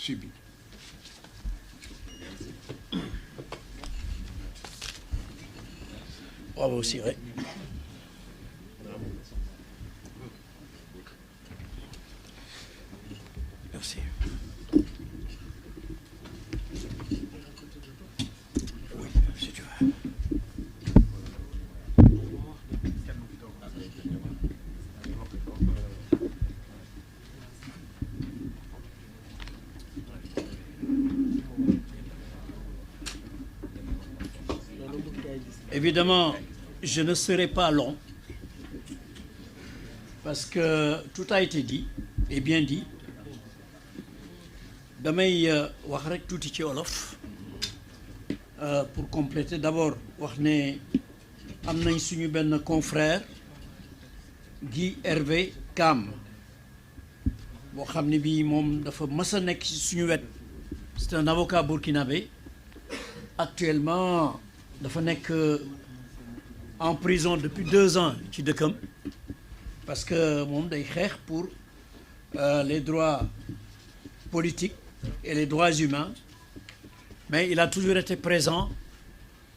subi. Bravo aussi, oui. Merci. Oui, si tu veux. Évidemment, je ne serai pas long parce que tout a été dit et bien dit. damay wax rek tuuti ci wolof pour compléter d'abord wax ne am nañ suñu benn confrère Guy Hervé Kam boo xam ne bii moom dafa mës a nekk ci suñu wet. C'est un avocat burkinabé actuellement dafa nekk en prison depuis 2 ans ci dëkkam parce que moom day xeex pour les droits politiques et les droits humains, mais il a toujours été présent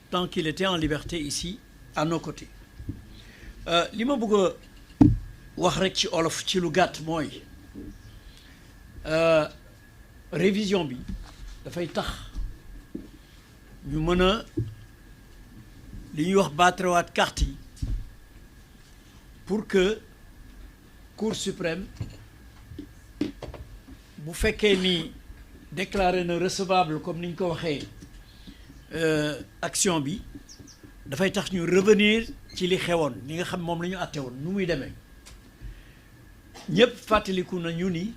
tant qu'il était en liberté ici à nos côtés. Li ma bëgg a wax rek ci olof ci lu gàtt mooy révision bi dafay tax ñu mën a li ñuy wax baatrewaat carte yi pour que Cour suprême bu fekkee ni déclaré na recevable comme ni ñu ko waxee action bi dafay tax ñu revenir ci li xewoon li nga xam moom la ñu àtte woon nu muy demee ñëpp fàttaliku nañu ni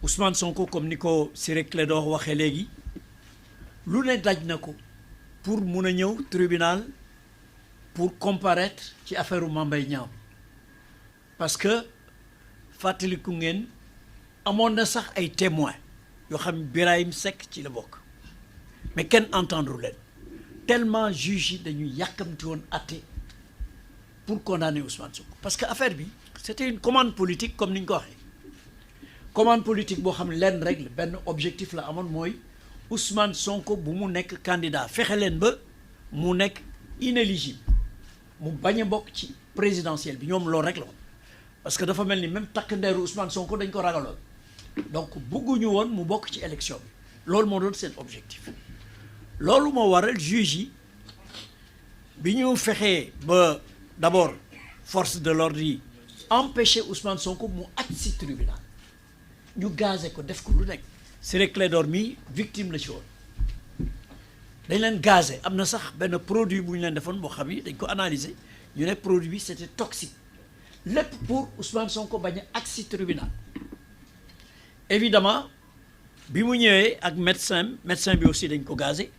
Ousmane Sonko comme ni ko Ciré Clédor waxee léegi lu ne daj na ko pour mun a ñëw tribunal pour comparaître ci affaire Mame Mbaye Niang parce que fàttaliku ngeen amoon na sax ay témoins yoo xam Birahim Seck ci la bokk mais kenn entendre leen tellement juge yi dañuy yàkkamti woon àtte pour condamner Ousmane Sonko parce que affaire bi c'était une commande politique comme ni ñu ko waxee commande politique boo xam ne leen rek benn objectif la amoon mooy Ousmane Sonko bu mu nekk candidat fexe leen ba mu nekk inéligible mu bañ a bokk ci présidentielle bi ñoom loolu rek la woon parce que dafa mel ni même takk ndeeru Ousmane Sonko dañ ko ragaloon donc bëgguñu woon mu bokk ci élection bi loolu moo doon seen objectif loolu moo waral juge yi bi ñu fexee ba d'abord force de l'ordre yi empêcher Ousmane Sonko mu aj si tribunal ñu gazé ko def ko lu nekk Ciré Clédor mi victime la ci woon dañ leen gazé am na sax benn produit bu ñu leen defoon boo xam ni dañ ko analyser ñu ne produit bi c'était toxique lépp pour Ousmane Sonko bañ a aj si tribunal évidemment bi mu ñëwee ak médecin bi aussi dañ ko gazé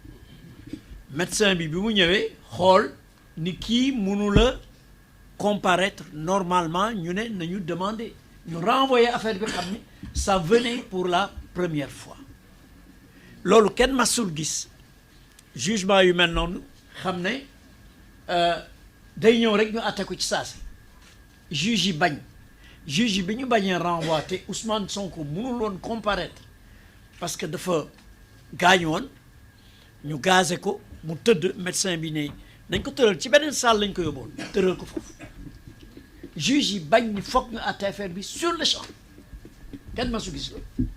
médecin bi mu ñëwee xool ni kii mënu la comparaître normalement ñu ne nañu demander ñu renvoyer affaire bi xam ni ça venait pour la première fois loolu kenn masul gis jugement yu mel noonu xam ne day ñëw rek ñu àtte ko ci saasi juge yi bañ juge yi bi ñu bañee renvoi te Ousmane Sonko mënul woon comparaître parce que dafa gaañu woon ñu gazé ko mu tëdd médecin bi ne dañ ko tëral ci beneen salle lañ ko yóbboon tëral ko foofu juge yi bañ ni foog ñu àtte affaire bi sur le champ kenn masu gis loolu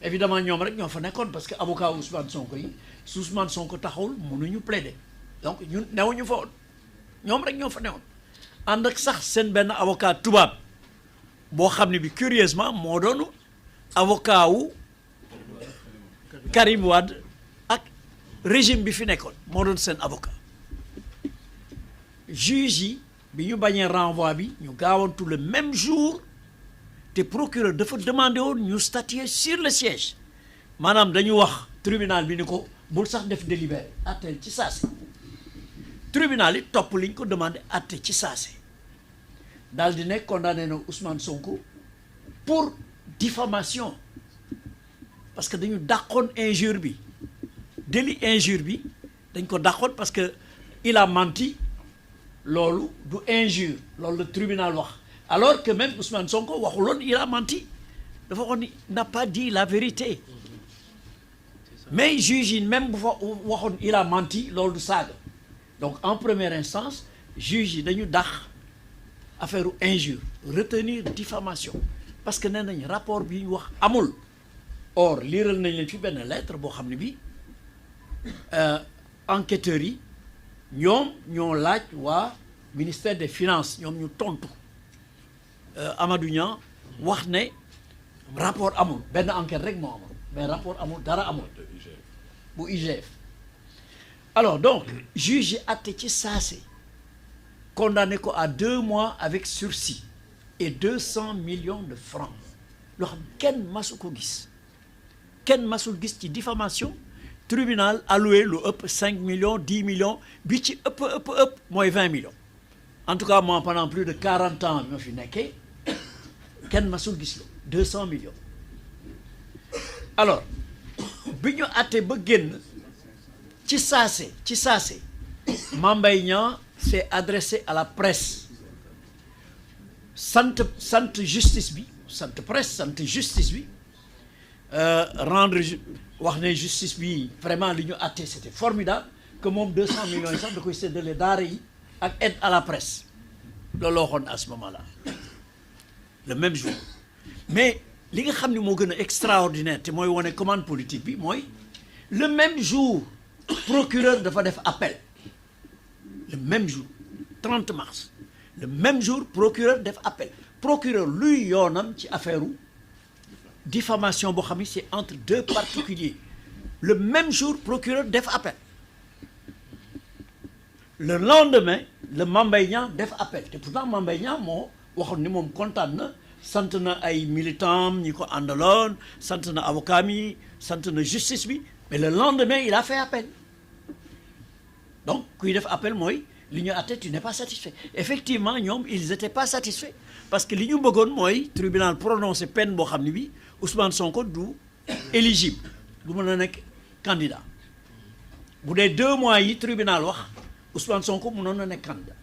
évidemment ñoom rek ñoo fa nekkoon parce que avocat Ousmane Sonko yi su Ousmane Sonko taxawul mënuñu plaider donc ñun newuñu fa woon ñoom rek ñoo fa newoon ànd ak sax seen benn avocat tubaab boo xam ne bi curieusement moo doon avocat wu Karim Wade ak régime bi fi nekkoon moo doon seen avocat juge yi bi ñu bañee renvoi bi ñu gaawantu le même jour te procureur dafa demandé woon ñu statuer sur le siège maanaam dañu wax tribunal bi ni ko bul sax def délibéré àtteel ci saase tribunal yi topp liñ ko demandé àtte ci saase daal di ne condamné na Ousmane Sonko pour diffamation parce que dañu dàqoon injure bi délit injure bi dañ ko dàqoon parce que il a menti loolu du injure loolu le tribunal wax alors que même Ousmane Sonko waxuloon il a menti dafa waxoon ni n'a pas dit la vérité mais juge yi même bu fa waxoon il a menti loolu du saaga donc en première instance juge yi dañu dax affaire injure retenir diffamation parce que nee nañ rapport bi ñu wax amul or liiral nañ leen fi benn lettre boo xam ne bi enquêteurs yi ñoom ñoo laaj waa ministère des finances ñoom ñu tontu Amadou Niang wax ne rapport amul benn enquête rek moo amul mais rapport amul dara amul bu IGF alors donc juge yi àtte ci saase condamné ko à 2 mois avec sursis et 200 millions de francs loo xam kenn masu ko gis kenn masul gis ci diffamation tribunal alloué lu ëpp 5 millions 10 millions bi ci ëpp mooy 20 millions en tout cas moi pendant plus de 40 ans ñoo fi nekkee kenn masul gis lo 200 millions alors bi ñu àtte ba génn ci saase Mame Mbaye Niang s'est adressé à la presse sant justice bi sant presse sant justice bi rendre wax ne justice bi vraiment li ñu àtte c'était formidable que moom 200 millions yi sax da koy séddale daara yi ak aide à la presse loolu la waxoon à ce moment-là le même jour mais li nga xam ne moo gën a extraordinaire te mooy wane commande politique bi mooy le même jour procureur dafa def appel le même jour 30 mars le même jour procureur def appel procureur luy yoonam ci affaire diffamation boo xam ne c'est entre 2 particuliers le même jour procureur def appel le lendemain le Mame Mbaye Niang def appel te pourtant Mame Mbaye Niang moo waxoon ni moom kontaan na sant na ay militants ñi ko àndaloon sant na avocat mi sant na justice bi mais le lendemain il a fait appel donc kuy def appel mooy li ñu àtte tu n'es pas satisfait effectivement ñoom ils étaient pas satisfaits parce que li ñu bëggoon mooy tribunal prononcé peine boo xam ne bi Ousmane Sonko du éligible du mën a nekk candidat bu dee 2 mois yi tribunal wax Ousmane Sonko mënoon na nekk candidat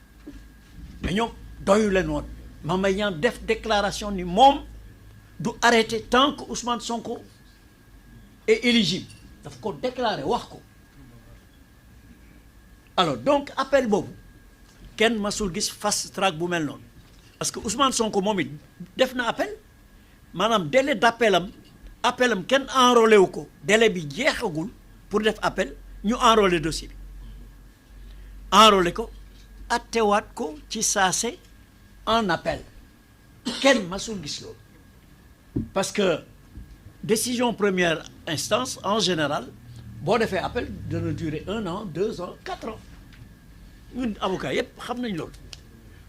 mais ñoom doyu leen woon Mame Mbaye Niang def déclaration ni moom du arrêté tant que Ousmane Sonko est éligible daf ko déclaré wax ko alors donc appel boobu kenn masul gis fast track bu mel noonu parce que Ousmane Sonko moom it def na appel maanaam délai d'appelam kenn enrôlé wu ko délai bi jeexagul pour def appel ñu enrôlé dossier bi enrôlé ko attewaat ko ci saase en appel kenn masul gis loolu parce que décision première instance en général boo defee appel dana durer 1 an 2 ans 4 ans ñun avocat yépp xam nañ loolu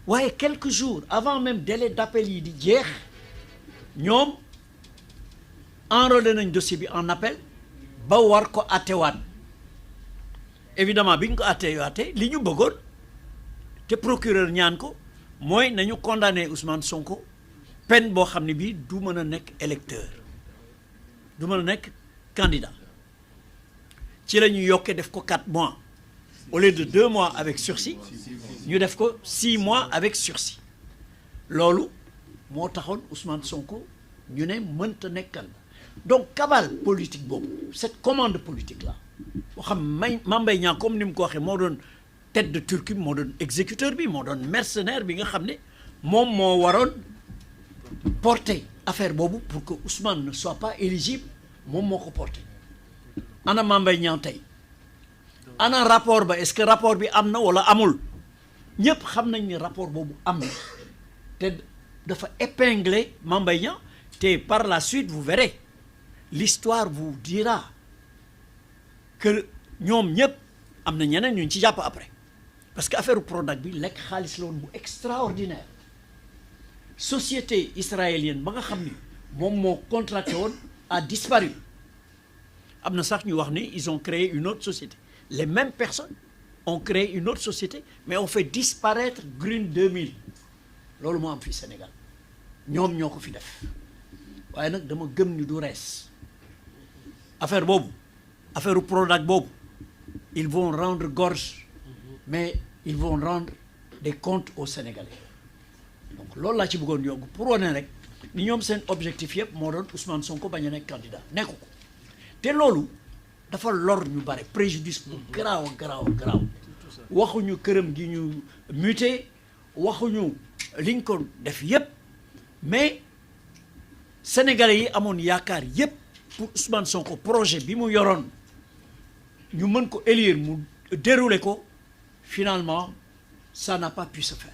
waaye quelques jours avant même délai d'appel yi di jeex ñoom enrôlé nañ dossier bi en appel ba war ko attewaat évidemment bi ñu ko attewaatee li ñu bëggoon te procureur ñaan ko mooy nañu condamné Ousmane Sonko peine boo xam ne bii du mën a nekk électeur du mën a nekk candidat ci la ñu yokkee def ko 4 mois au lieu de 2 mois avec sursis ñu def ko 6 mois avec sursis loolu moo taxoon Ousmane Sonko ñu ne mënta nekk candidat donc cabale politique boobu cette commande politique là boo xam Mame Mbaye Niang comme ni mu ko waxee moo doon tête de turc moo doon exécuteur bi moo doon mercenaire bi nga xam ne moom moo waroon porter affaire boobu pour que Ousmane ne soit pas éligible moom moo ko porter ana Mame Mbaye Niang tey ana rapport ba est-ce que rapport bi am na wala amul ñëpp xam nañ ni rapport boobu am na te dafa épingler Mame Mbaye Niang te par la suite vous verrez l'histoire vous dira que ñoom ñëpp am na ñeneen ñu ci jàpp après parce que affaire Prodac bi lekk xaalis la woon bu extraordinaire société israélienne ba nga xam ni moom moo contracté woon a disparu am na sax ñu wax ni ils ont créé une autre société les mêmes personnes ont créé une autre société mais ont fait disparaître Green 2000 loolu moo am fii Sénégal ñoom ñoo ko fi def waaye nag dama gëm ni du rees affaire boobu affaire Prodac boobu ils vont rendre gorge mais ils vont rendre des comptes aux Sénégalais donc loolu laa ci bëggoon yokk pour wane rek ni ñoom seen objectif yëpp moo doon Ousmane Sonko bañ a nekk candidat nekku ko te loolu dafa lor ñu bare préjudice bu garaaw waxuñu këram gi ñu muté waxuñu liñ ko def yëpp mais sénégalais yi amoon yaakaar yëpp pour Ousmane Sonko projet bi mu yoroon ñu mën ko élire mu dérouler ko finalement ça n'a pas pu se faire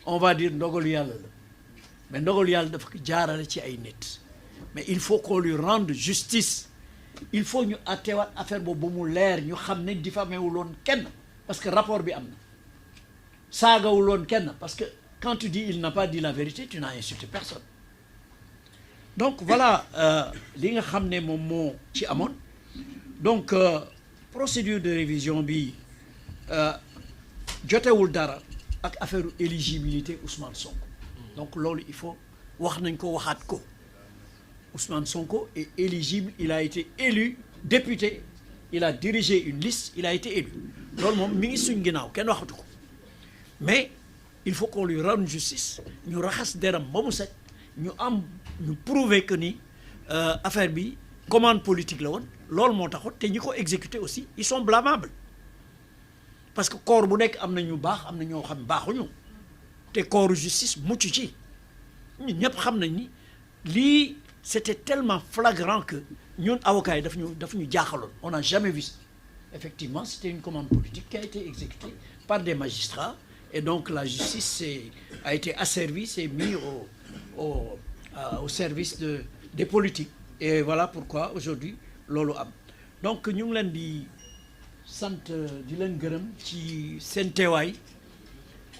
on va dire ndogalu yàlla la mais ndogalu yàlla dafa ko jaarale ci ay nit mais il faut qu'on lui rende justice il faut ñu attewaat affaire boobu ba mu leer ñu xam ne diffamé wuloon kenn parce que rapport bi am na saagawuloon kenn parce que quand tu dis il n'a pas dit la vérité tu n'as insulté personne donc voilà li nga xam ne moom moo ci amoon donc procédure de révision bi jotewul dara ak affaire éligibilité Ousmane Sonko donc loolu il faut wax nañ ko waxaat ko Ousmane Sonko est éligible il a été élu député il a dirigé une liste il a été élu loolu moom mi ngi suñ ginnaaw kenn waxatu ko mais il faut qu'on lui rende justice ñu raxas deram ba mu set ñu prouver que ni affaire bi commande politique la woon loolu moo taxoon te ñi ko exécuter aussi ils sont blâmables parce que corps bu nekk am na ñu baax am na ñoo xam baaxuñu te corps justice mucc ci ñun ñëpp xam nañ ni lii c'était tellement flagrant que ñun avocats yi daf ñu jaaxaloon on n'a jamais vu ça effectivement c'était une commande politique qui a été exécutée par des magistrats et donc la justice a été asservie s'est mis au service des politiques et voilà pourquoi aujourd'hui loolu am donc ñu ngi leen di sant di leen gërëm ci seen teewaay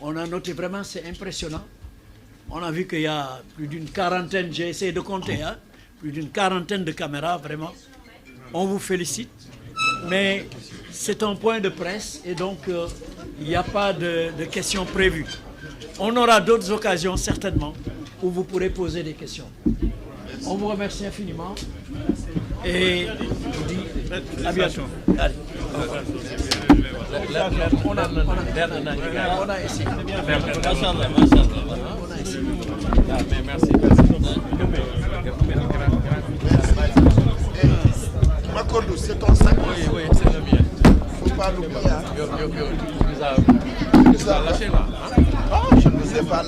on a noté vraiment c'est impressionnant on a vu qu'il y a plus d'une quarantaine j'ai essayé de compter plus d'une quarantaine de caméras vraiment on vous félicite mais c'est un point de presse et donc il n'y a pas de questions prévues on aura d'autres occasions certainement où vous pourrez poser des questions on vous remercie infiniment et je vous dis à bientôt. Allez. On a essayé. Merci. Makodou, c'est ton sac. Oui, c'est le mien. Faut pas l'oublier. Tu nous as lâché là. Oh, je ne vous ai pas lâché.